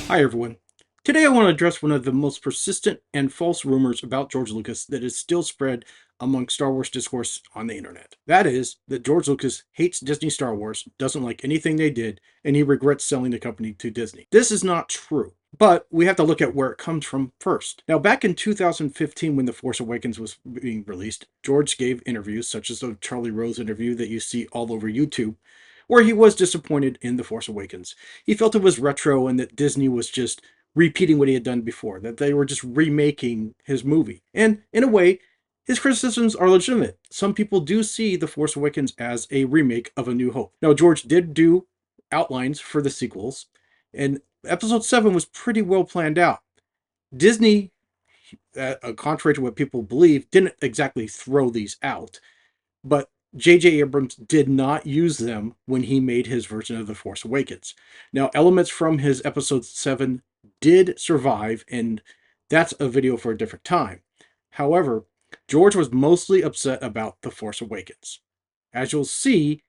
Hi everyone. Today I want to address one of the most persistent and false rumors about George Lucas that is still spread among Star Wars discourse on the internet. That is, that George Lucas hates Disney Star Wars, doesn't like anything they did, and he regrets selling the company to Disney. This is not true, but we have to look at where it comes from first. Now, back in 2015 when The Force Awakens was being released, George gave interviews such as the Charlie Rose interview that you see all over YouTube, where he was disappointed in The Force Awakens. He felt it was retro and that Disney was just repeating what he had done before, that they were just remaking his movie. And in a way, his criticisms are legitimate. Some people do see The Force Awakens as a remake of A New Hope. Now, George did do outlines for the sequels, and Episode 7 was pretty well planned out. Disney, contrary to what people believe, didn't exactly throw these out, but J.J. Abrams did not use them when he made his version of The Force Awakens. Now, elements from his Episode 7 did survive, and that's a video for a different time. However, George was mostly upset about The Force Awakens. As you'll see,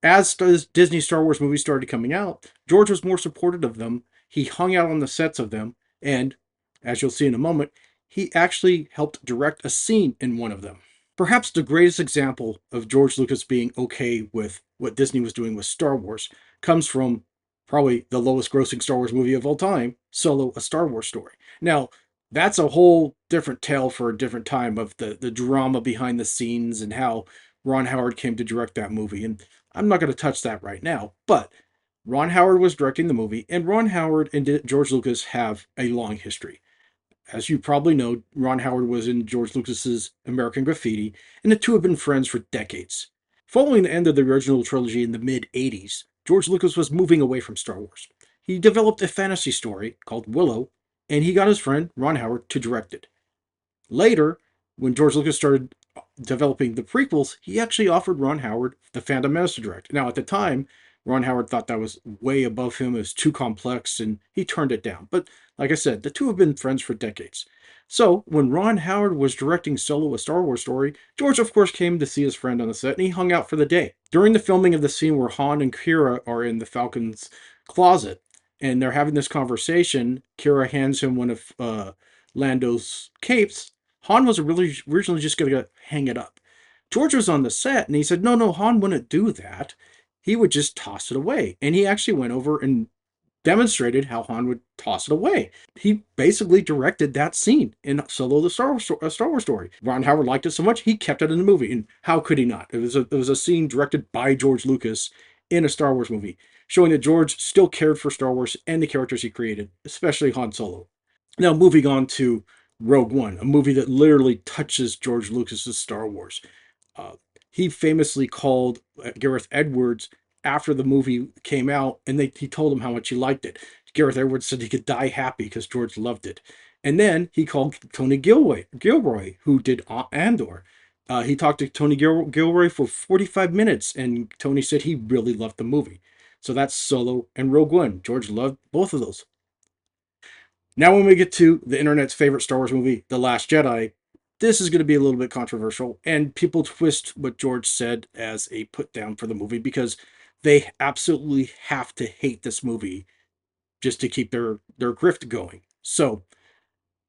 as Disney Star Wars movies started coming out, George was more supportive of them. He hung out on the sets of them, and as you'll see in a moment, he actually helped direct a scene in one of them. Perhaps the greatest example of George Lucas being okay with what Disney was doing with Star Wars comes from probably the lowest grossing Star Wars movie of all time, Solo, A Star Wars Story. Now, that's a whole different tale for a different time of the drama behind the scenes and how Ron Howard came to direct that movie. And I'm not going to touch that right now, but Ron Howard was directing the movie, and Ron Howard and George Lucas have a long history. As you probably know, Ron Howard was in George Lucas's American Graffiti, and the two have been friends for decades. Following the end of the original trilogy in the mid 80s, George Lucas was moving away from Star Wars. He developed a fantasy story called Willow, and he got his friend Ron Howard to direct it. Later, when George Lucas started developing the prequels, he actually offered Ron Howard The Phantom Menace to direct. Now, at the time, Ron Howard thought that was way above him, it was too complex, and he turned it down. But like I said, the two have been friends for decades. So, when Ron Howard was directing Solo, A Star Wars Story, George, of course, came to see his friend on the set, and he hung out for the day. During the filming of the scene where Han and Kira are in the Falcon's closet, and they're having this conversation, Kira hands him one of Lando's capes. Han was originally just going to hang it up. George was on the set, and he said, no, Han wouldn't do that. He would just toss it away. And he actually went over and demonstrated how Han would toss it away. He basically directed that scene in Solo, the Star Wars Story. Ron Howard liked it so much, he kept it in the movie. And how could he not? It was a scene directed by George Lucas in a Star Wars movie, showing that George still cared for Star Wars and the characters he created, especially Han Solo. Now, moving on to Rogue One, a movie that literally touches George Lucas's Star Wars. Uh, he famously called Gareth Edwards after the movie came out, and he told him how much he liked it. Gareth Edwards said he could die happy because George loved it. And then he called Tony Gilroy, who did Andor. He talked to Tony Gilroy for 45 minutes, and Tony said he really loved the movie. So that's Solo and Rogue One. George loved both of those. Now, when we get to the internet's favorite Star Wars movie, The Last Jedi, this is going to be a little bit controversial, and people twist what George said as a put down for the movie because they absolutely have to hate this movie just to keep their grift going. So,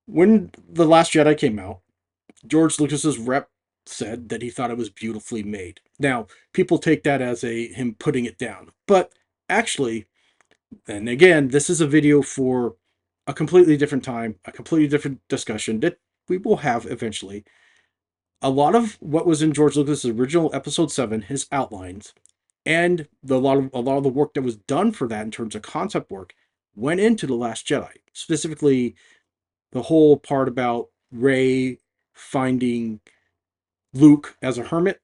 when The Last Jedi came out, George Lucas's rep said that he thought it was beautifully made. Now, people take that as a him putting it down, but actually, and again, this is a video for a completely different time, a completely different discussion that we will have eventually. A lot of what was in George Lucas's original Episode 7, his outlines, and a lot of the work that was done for that in terms of concept work went into The Last Jedi. Specifically, the whole part about Rey finding Luke as a hermit,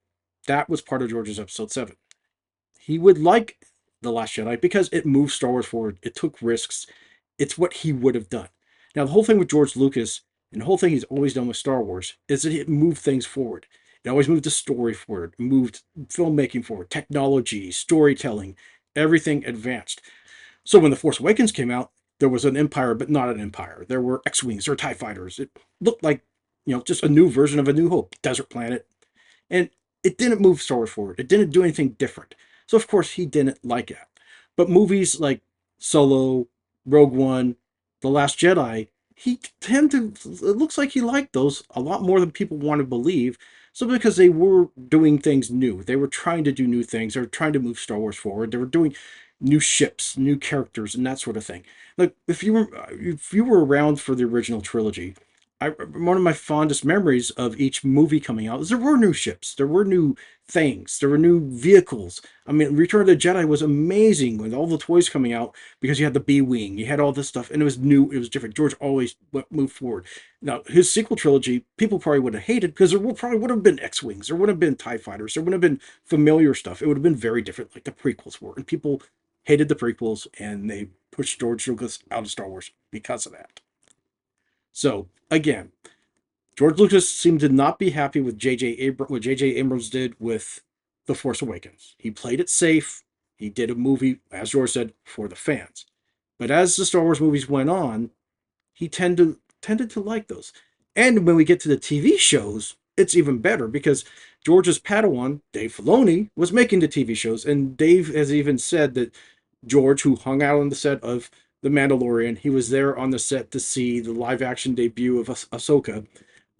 that was part of George's Episode 7. He would like The Last Jedi because it moved Star Wars forward. It took risks. It's what he would have done. Now, the whole thing with George Lucas and the whole thing he's always done with Star Wars is that it moved things forward. It always moved the story forward, moved filmmaking forward, technology, storytelling, everything advanced. So when The Force Awakens came out, there was an empire, but not an empire. There were X-Wings, there were TIE fighters. It looked like, just a new version of A New Hope, desert planet. And it didn't move Star Wars forward. It didn't do anything different. So, of course, he didn't like it. But movies like Solo, Rogue One, The Last Jedi, he tended to, it looks like he liked those a lot more than people want to believe. So because they were doing things new, they were trying to do new things, they were trying to move Star Wars forward, they were doing new ships, new characters, and that sort of thing. Like if you were around for the original trilogy, one of my fondest memories of each movie coming out is there were new ships, there were new things, there were new vehicles. I mean, Return of the Jedi was amazing with all the toys coming out because you had the B-wing, you had all this stuff, and it was new, it was different. George always moved forward. Now, his sequel trilogy, people probably would have hated because there probably would have been X-wings, there would have been TIE fighters, there would have been familiar stuff. It would have been very different, like the prequels were, and people hated the prequels, and they pushed George Lucas out of Star Wars because of that. So again, George Lucas seemed to not be happy with what J.J. Abrams did with The Force Awakens. He played it safe. He did a movie, as George said, for the fans. But as the Star Wars movies went on, he tended to like those. And when we get to the TV shows, it's even better because George's Padawan, Dave Filoni, was making the TV shows, and Dave has even said that George, who hung out on the set of The Mandalorian, he was there on the set to see the live action debut of Ahsoka.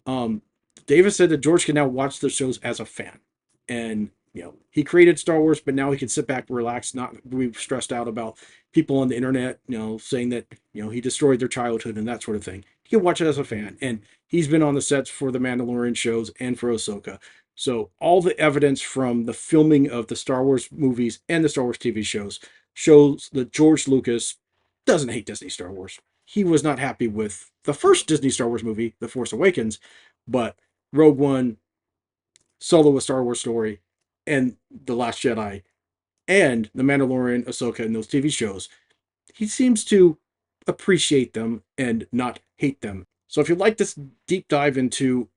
Um, Davis said that George can now watch the shows as a fan, and he created Star Wars, but now he can sit back, relax, not be stressed out about people on the internet, saying that he destroyed their childhood and that sort of thing. He can watch it as a fan, and he's been on the sets for the Mandalorian shows and for Ahsoka. So all the evidence from the filming of the Star Wars movies and the Star Wars TV shows shows that George Lucas doesn't hate Disney Star Wars. He was not happy with the first Disney Star Wars movie, The Force Awakens, but Rogue One, Solo: A Star Wars Story, and The Last Jedi, and The Mandalorian, Ahsoka, and those TV shows, he seems to appreciate them and not hate them. So if you like this deep dive into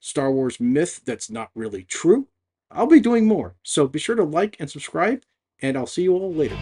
Star Wars myth that's not really true, I'll be doing more. So be sure to like and subscribe, and I'll see you all later.